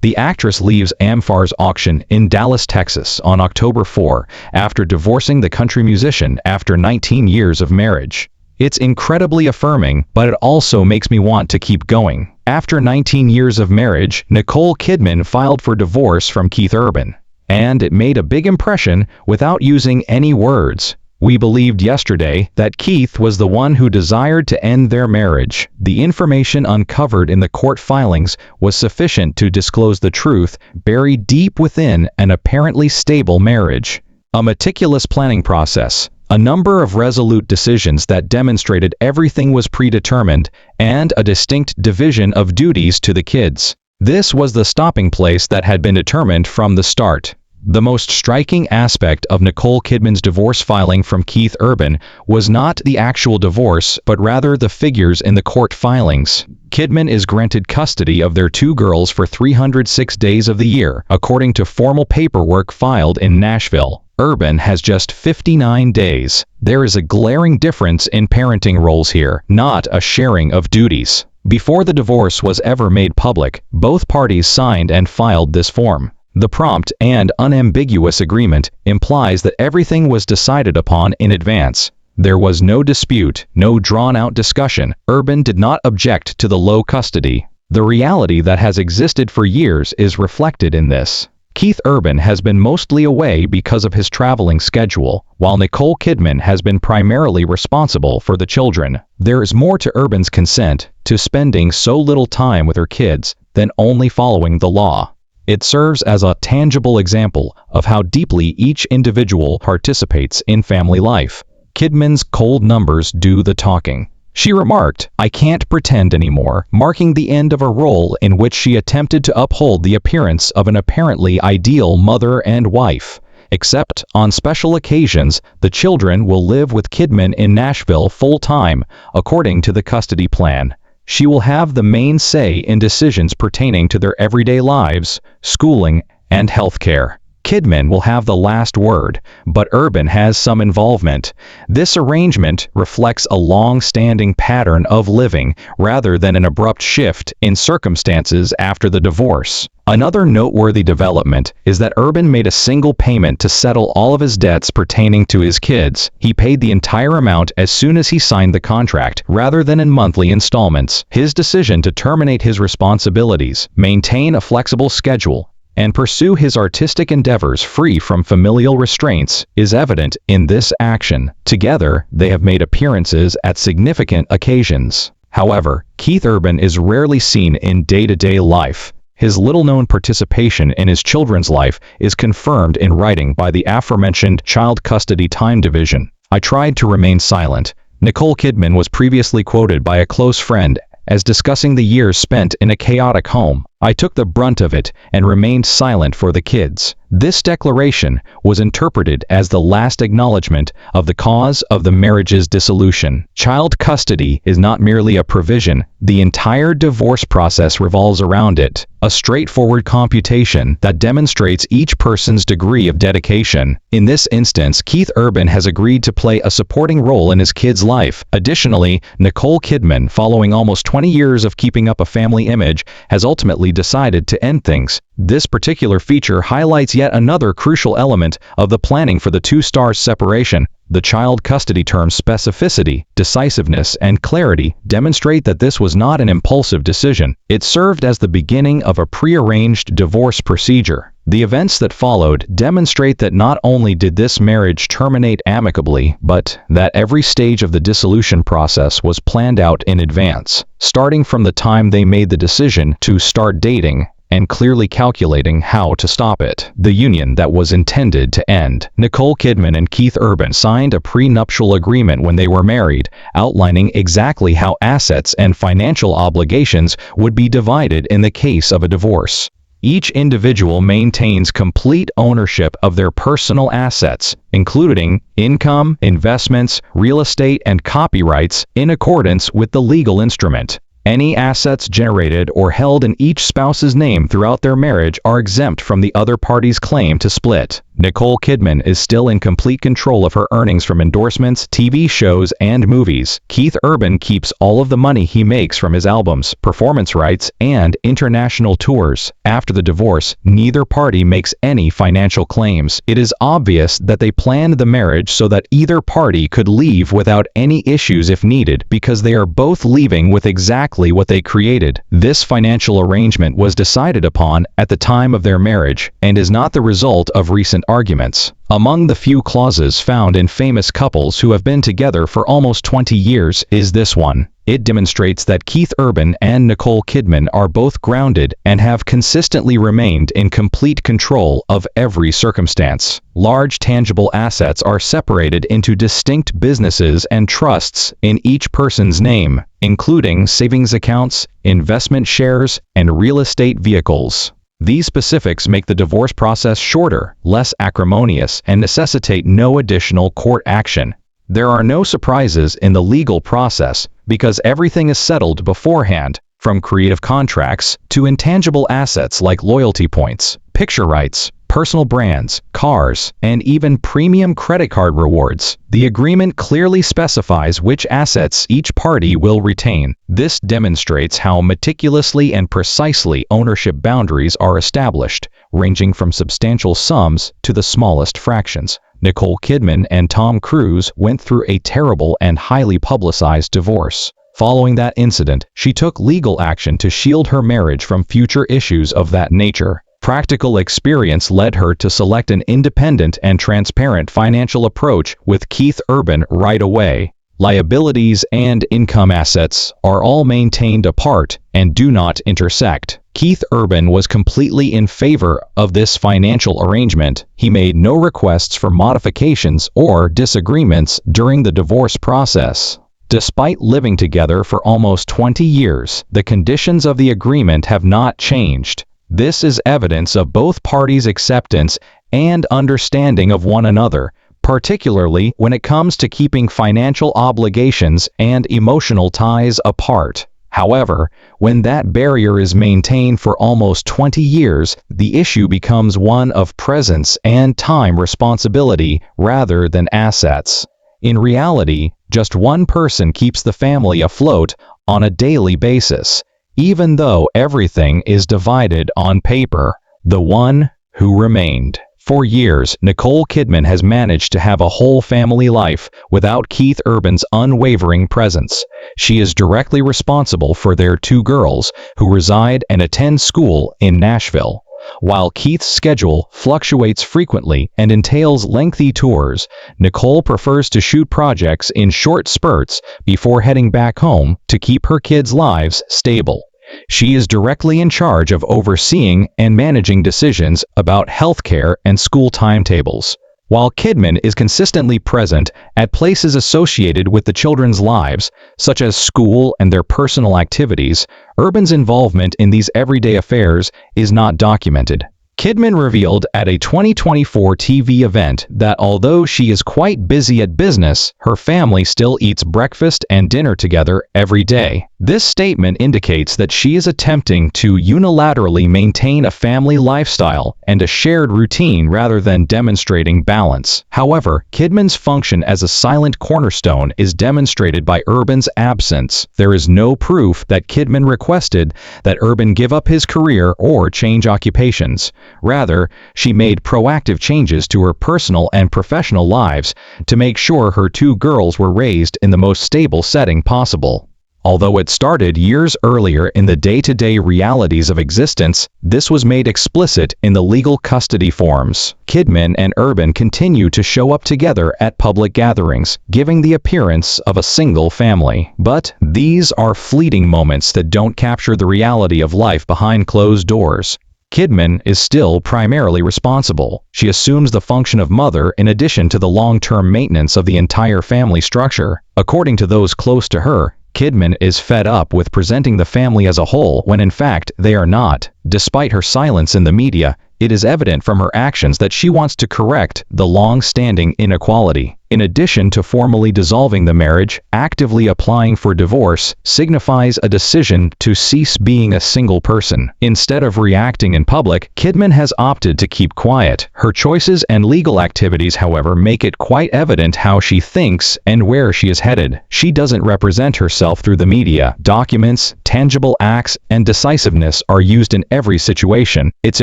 The actress leaves Amfar's auction in Dallas, Texas on October 4 after divorcing the country musician after 19 years of marriage. It's incredibly affirming, but it also makes me want to keep going. After 19 years of marriage, Nicole Kidman filed for divorce from Keith Urban. And it made a big impression without using any words. We believed yesterday that Keith was the one who desired to end their marriage. The information uncovered in the court filings was sufficient to disclose the truth buried deep within an apparently stable marriage. A meticulous planning process, a number of resolute decisions that demonstrated everything was predetermined, and a distinct division of duties to the kids. This was the stopping place that had been determined from the start. The most striking aspect of Nicole Kidman's divorce filing from Keith Urban was not the actual divorce, but rather the figures in the court filings. Kidman is granted custody of their 2 girls for 306 days of the year, according to formal paperwork filed in Nashville. Urban has just 59 days. There is a glaring difference in parenting roles here, not a sharing of duties. Before the divorce was ever made public, both parties signed and filed this form. The prompt and unambiguous agreement implies that everything was decided upon in advance. There was no dispute, no drawn-out discussion. Urban did not object to the low custody. The reality that has existed for years is reflected in this. Keith Urban has been mostly away because of his traveling schedule, while Nicole Kidman has been primarily responsible for the children. There is more to Urban's consent to spending so little time with her kids than only following the law. It serves as a tangible example of how deeply each individual participates in family life. Kidman's cold numbers do the talking. She remarked, "I can't pretend anymore," marking the end of a role in which she attempted to uphold the appearance of an apparently ideal mother and wife. Except on special occasions, the children will live with Kidman in Nashville full-time, according to the custody plan. She will have the main say in decisions pertaining to their everyday lives, schooling, and health care. Kidman will have the last word, but Urban has some involvement. This arrangement reflects a long-standing pattern of living rather than an abrupt shift in circumstances after the divorce. Another noteworthy development is that Urban made a single payment to settle all of his debts pertaining to his kids. He paid the entire amount as soon as he signed the contract, rather than in monthly installments. His decision to terminate his responsibilities, maintain a flexible schedule, and pursue his artistic endeavors free from familial restraints is evident in this action. Together, they have made appearances at significant occasions. However, Keith Urban is rarely seen in day-to-day life. His little-known participation in his children's life is confirmed in writing by the aforementioned Child Custody Time Division. "I tried to remain silent." Nicole Kidman was previously quoted by a close friend as discussing the years spent in a chaotic home. "I took the brunt of it and remained silent for the kids." This declaration was interpreted as the last acknowledgement of the cause of the marriage's dissolution. Child custody is not merely a provision, the entire divorce process revolves around it. A straightforward computation that demonstrates each person's degree of dedication. In this instance, Keith Urban has agreed to play a supporting role in his kid's life. Additionally, Nicole Kidman, following almost 20 years of keeping up a family image, has ultimately decided to end things. This particular feature highlights yet another crucial element of the planning for the 2 stars' separation. The child custody terms specificity, decisiveness, and clarity demonstrate that this was not an impulsive decision. It served as the beginning of a prearranged divorce procedure. The events that followed demonstrate that not only did this marriage terminate amicably, but that every stage of the dissolution process was planned out in advance, starting from the time they made the decision to start dating and clearly calculating how to stop it. The union that was intended to end. Nicole Kidman and Keith Urban signed a prenuptial agreement when they were married, outlining exactly how assets and financial obligations would be divided in the case of a divorce. Each individual maintains complete ownership of their personal assets, including income, investments, real estate, and copyrights, in accordance with the legal instrument. Any assets generated or held in each spouse's name throughout their marriage are exempt from the other party's claim to split. Nicole Kidman is still in complete control of her earnings from endorsements, TV shows, and movies. Keith Urban keeps all of the money he makes from his albums, performance rights, and international tours. After the divorce, neither party makes any financial claims. It is obvious that they planned the marriage so that either party could leave without any issues if needed, because they are both leaving with exactly what they created. This financial arrangement was decided upon at the time of their marriage and is not the result of recent arguments. Among the few clauses found in famous couples who have been together for almost 20 years is this one. It demonstrates that Keith Urban and Nicole Kidman are both grounded and have consistently remained in complete control of every circumstance. Large tangible assets are separated into distinct businesses and trusts in each person's name, including savings accounts, investment shares, and real estate vehicles. These specifics make the divorce process shorter, less acrimonious, and necessitate no additional court action. There are no surprises in the legal process because everything is settled beforehand, from creative contracts to intangible assets like loyalty points, picture rights, personal brands, cars, and even premium credit card rewards. The agreement clearly specifies which assets each party will retain. This demonstrates how meticulously and precisely ownership boundaries are established, ranging from substantial sums to the smallest fractions. Nicole Kidman and Tom Cruise went through a terrible and highly publicized divorce. Following that incident, she took legal action to shield her marriage from future issues of that nature. Practical experience led her to select an independent and transparent financial approach with Keith Urban right away. Liabilities and income assets are all maintained apart and do not intersect. Keith Urban was completely in favor of this financial arrangement. He made no requests for modifications or disagreements during the divorce process. Despite living together for almost 20 years, the conditions of the agreement have not changed. This is evidence of both parties' acceptance and understanding of one another, particularly when it comes to keeping financial obligations and emotional ties apart. However, when that barrier is maintained for almost 20 years, the issue becomes one of presence and time responsibility rather than assets. In reality, just one person keeps the family afloat on a daily basis, even though everything is divided on paper. The one who remained. For years, Nicole Kidman has managed to have a whole family life without Keith Urban's unwavering presence. She is directly responsible for their 2 girls, who reside and attend school in Nashville. While Keith's schedule fluctuates frequently and entails lengthy tours, Nicole prefers to shoot projects in short spurts before heading back home to keep her kids' lives stable. She is directly in charge of overseeing and managing decisions about healthcare and school timetables. While Kidman is consistently present at places associated with the children's lives, such as school and their personal activities, Urban's involvement in these everyday affairs is not documented. Kidman revealed at a 2024 TV event that although she is quite busy at business, her family still eats breakfast and dinner together every day. This statement indicates that she is attempting to unilaterally maintain a family lifestyle and a shared routine rather than demonstrating balance. However, Kidman's function as a silent cornerstone is demonstrated by Urban's absence. There is no proof that Kidman requested that Urban give up his career or change occupations. Rather, she made proactive changes to her personal and professional lives to make sure her 2 girls were raised in the most stable setting possible. Although it started years earlier in the day-to-day realities of existence, this was made explicit in the legal custody forms. Kidman and Urban continue to show up together at public gatherings, giving the appearance of a single family. But these are fleeting moments that don't capture the reality of life behind closed doors. Kidman is still primarily responsible. She assumes the function of mother in addition to the long-term maintenance of the entire family structure. According to those close to her, Kidman is fed up with presenting the family as a whole when in fact they are not. Despite her silence in the media, it is evident from her actions that she wants to correct the long-standing inequality. In addition to formally dissolving the marriage, actively applying for divorce signifies a decision to cease being a single person. Instead of reacting in public, Kidman has opted to keep quiet. Her choices and legal activities, however, make it quite evident how she thinks and where she is headed. She doesn't represent herself through the media. Documents, tangible acts, and decisiveness are used in every situation. It's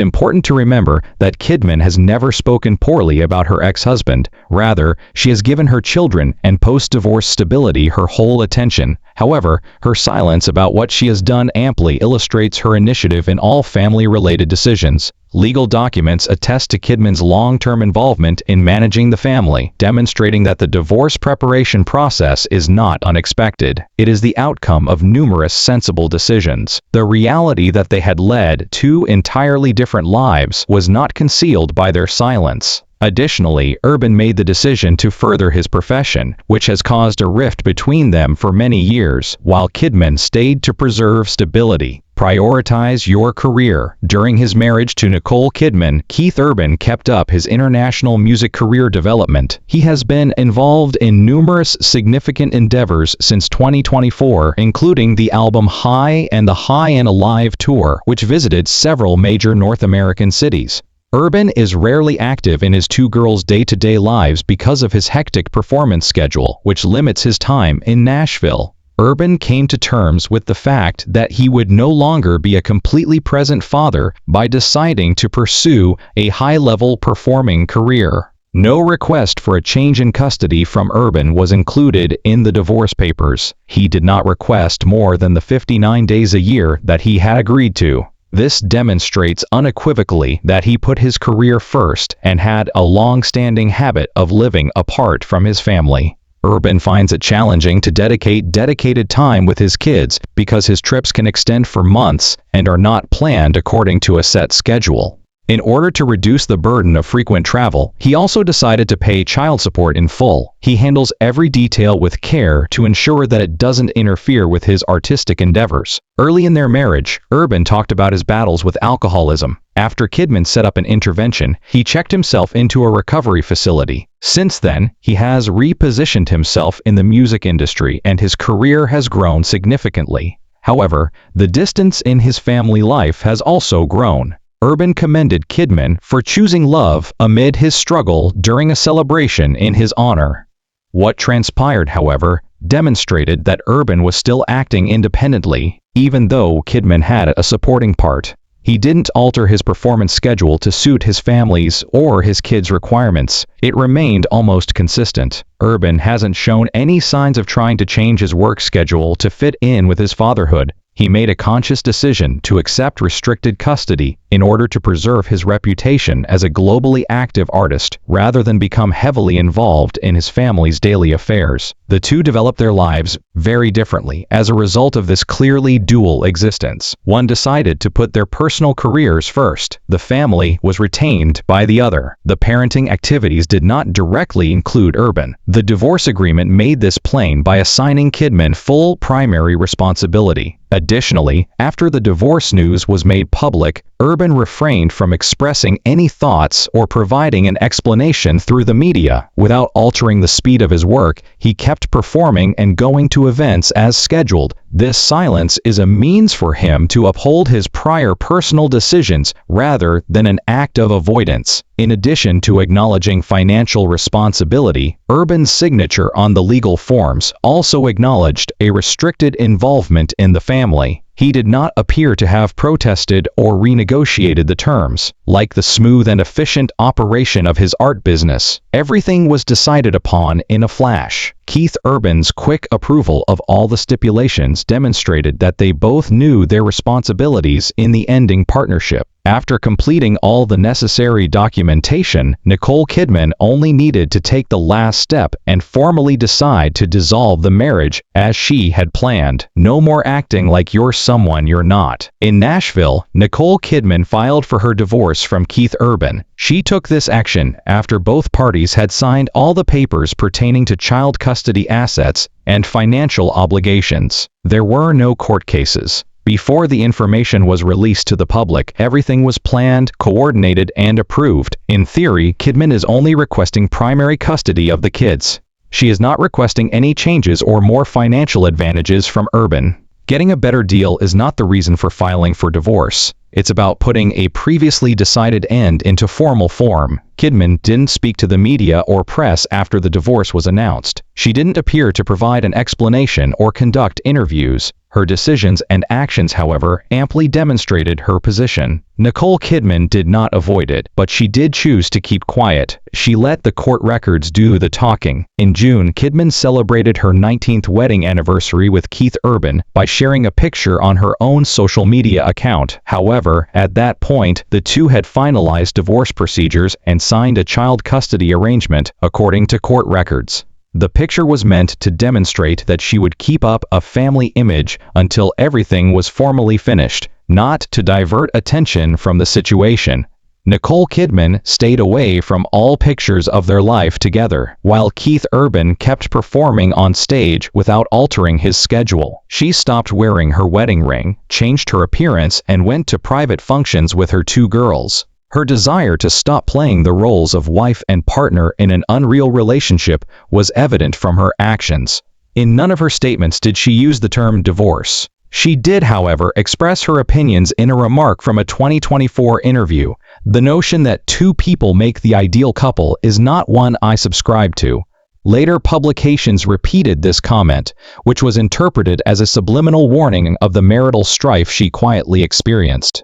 important to remember that Kidman has never spoken poorly about her ex-husband. Rather, she has given her children and post-divorce stability her whole attention. However, her silence about what she has done amply illustrates her initiative in all family-related decisions. Legal documents attest to Kidman's long-term involvement in managing the family, demonstrating that the divorce preparation process is not unexpected. It is the outcome of numerous sensible decisions. The reality that they had led two entirely different lives was not concealed by their silence. Additionally, Urban made the decision to further his profession, which has caused a rift between them for many years, while Kidman stayed to preserve stability. Prioritize your career. During his marriage to Nicole Kidman, Keith Urban kept up his international music career development. He has been involved in numerous significant endeavors since 2024, including the album High and the High and Alive tour, which visited several major North American cities. Urban is rarely active in his two girls' day-to-day lives because of his hectic performance schedule, which limits his time in Nashville. Urban came to terms with the fact that he would no longer be a completely present father by deciding to pursue a high-level performing career. No request for a change in custody from Urban was included in the divorce papers. He did not request more than the 59 days a year that he had agreed to. This demonstrates unequivocally that he put his career first and had a long-standing habit of living apart from his family. Urban finds it challenging to dedicate dedicated time with his kids because his trips can extend for months and are not planned according to a set schedule. In order to reduce the burden of frequent travel, he also decided to pay child support in full. He handles every detail with care to ensure that it doesn't interfere with his artistic endeavors. Early in their marriage, Urban talked about his battles with alcoholism. After Kidman set up an intervention, he checked himself into a recovery facility. Since then, he has repositioned himself in the music industry and his career has grown significantly. However, the distance in his family life has also grown. Urban commended Kidman for choosing love amid his struggle during a celebration in his honor. What transpired, however, demonstrated that Urban was still acting independently, even though Kidman had a supporting part. He didn't alter his performance schedule to suit his family's or his kids' requirements. It remained almost consistent. Urban hasn't shown any signs of trying to change his work schedule to fit in with his fatherhood. He made a conscious decision to accept restricted custody in order to preserve his reputation as a globally active artist rather than become heavily involved in his family's daily affairs. The two developed their lives very differently as a result of this clearly dual existence. One decided to put their personal careers first. The family was retained by the other. The parenting activities did not directly include Urban. The divorce agreement made this plain by assigning Kidman full primary responsibility. Additionally, after the divorce news was made public, Urban refrained from expressing any thoughts or providing an explanation through the media. Without altering the speed of his work, he kept performing and going to events as scheduled. This silence is a means for him to uphold his prior personal decisions rather than an act of avoidance. In addition to acknowledging financial responsibility, Urban's signature on the legal forms also acknowledged a restricted involvement in the family. He did not appear to have protested or renegotiated the terms. Like the smooth and efficient operation of his art business, everything was decided upon in a flash. Keith Urban's quick approval of all the stipulations demonstrated that they both knew their responsibilities in the ending partnership. After completing all the necessary documentation, Nicole Kidman only needed to take the last step and formally decide to dissolve the marriage as she had planned. No more acting like you're someone you're not. In Nashville, Nicole Kidman filed for her divorce from Keith Urban. She took this action after both parties had signed all the papers pertaining to child custody assets and financial obligations. There were no court cases. Before the information was released to the public, everything was planned, coordinated, and approved. In theory, Kidman is only requesting primary custody of the kids. She is not requesting any changes or more financial advantages from Urban. Getting a better deal is not the reason for filing for divorce. It's about putting a previously decided end into formal form. Kidman didn't speak to the media or press after the divorce was announced. She didn't appear to provide an explanation or conduct interviews. Her decisions and actions, however, amply demonstrated her position. Nicole Kidman did not avoid it, but she did choose to keep quiet. She let the court records do the talking. In June, Kidman celebrated her 19th wedding anniversary with Keith Urban by sharing a picture on her own social media account. However, at that point, the two had finalized divorce procedures and signed a child custody arrangement, according to court records. The picture was meant to demonstrate that she would keep up a family image until everything was formally finished, not to divert attention from the situation. Nicole Kidman stayed away from all pictures of their life together, while Keith Urban kept performing on stage without altering his schedule. She stopped wearing her wedding ring, changed her appearance, and went to private functions with her two girls. Her desire to stop playing the roles of wife and partner in an unreal relationship was evident from her actions. In none of her statements did she use the term divorce. She did, however, express her opinions in a remark from a 2024 interview. The notion that two people make the ideal couple is not one I subscribe to. Later publications repeated this comment, which was interpreted as a subliminal warning of the marital strife she quietly experienced.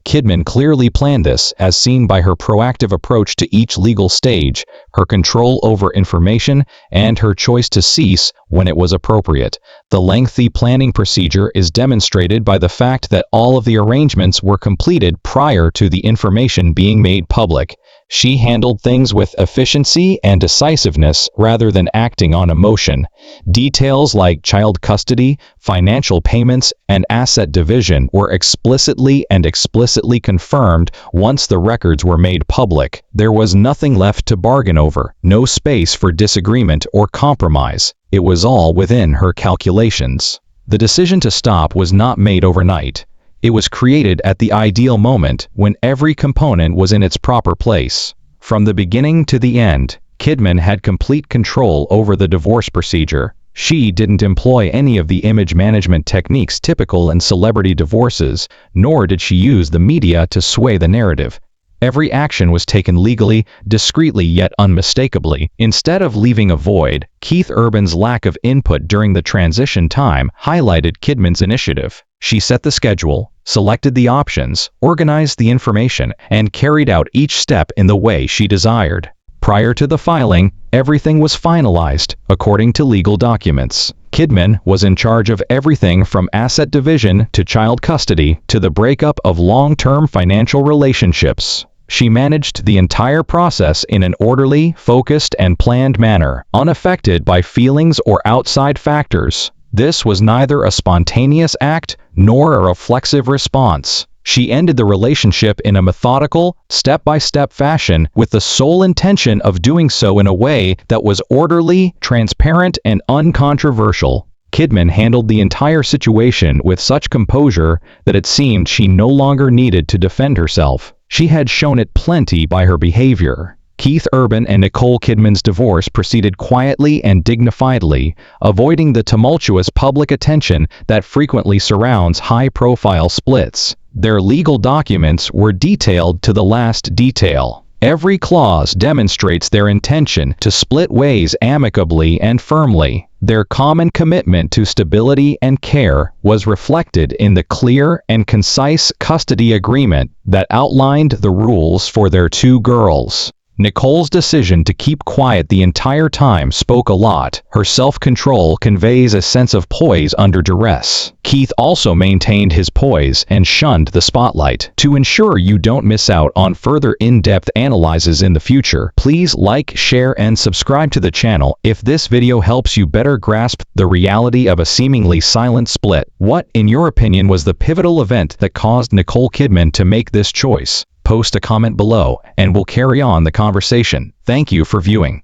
Kidman clearly planned this, as seen by her proactive approach to each legal stage, her control over information, and her choice to cease when it was appropriate. The lengthy planning procedure is demonstrated by the fact that all of the arrangements were completed prior to the information being made public. She handled things with efficiency and decisiveness rather than acting on emotion. Details like child custody, financial payments, and asset division were explicitly confirmed once the records were made public. There was nothing left to bargain over, no space for disagreement or compromise. It was all within her calculations. The decision to stop was not made overnight. It was created at the ideal moment when every component was in its proper place. From the beginning to the end, Kidman had complete control over the divorce procedure. She didn't employ any of the image management techniques typical in celebrity divorces, nor did she use the media to sway the narrative. Every action was taken legally, discreetly yet unmistakably. Instead of leaving a void, Keith Urban's lack of input during the transition time highlighted Kidman's initiative. She set the schedule, selected the options, organized the information, and carried out each step in the way she desired. Prior to the filing, everything was finalized, according to legal documents. Kidman was in charge of everything from asset division to child custody to the breakup of long-term financial relationships. She managed the entire process in an orderly, focused, and planned manner, unaffected by feelings or outside factors. This was neither a spontaneous act nor a reflexive response. She ended the relationship in a methodical, step-by-step fashion with the sole intention of doing so in a way that was orderly, transparent, and uncontroversial. Kidman handled the entire situation with such composure that it seemed she no longer needed to defend herself. She had shown it plenty by her behavior. Keith Urban and Nicole Kidman's divorce proceeded quietly and dignifiedly, avoiding the tumultuous public attention that frequently surrounds high-profile splits. Their legal documents were detailed to the last detail. Every clause demonstrates their intention to split ways amicably and firmly. Their common commitment to stability and care was reflected in the clear and concise custody agreement that outlined the rules for their two girls. Nicole's decision to keep quiet the entire time spoke a lot. Her self-control conveys a sense of poise under duress. Keith also maintained his poise and shunned the spotlight. To ensure you don't miss out on further in-depth analyses in the future, please like, share, and subscribe to the channel if this video helps you better grasp the reality of a seemingly silent split. What, in your opinion, was the pivotal event that caused Nicole Kidman to make this choice? Post a comment below, and we'll carry on the conversation. Thank you for viewing.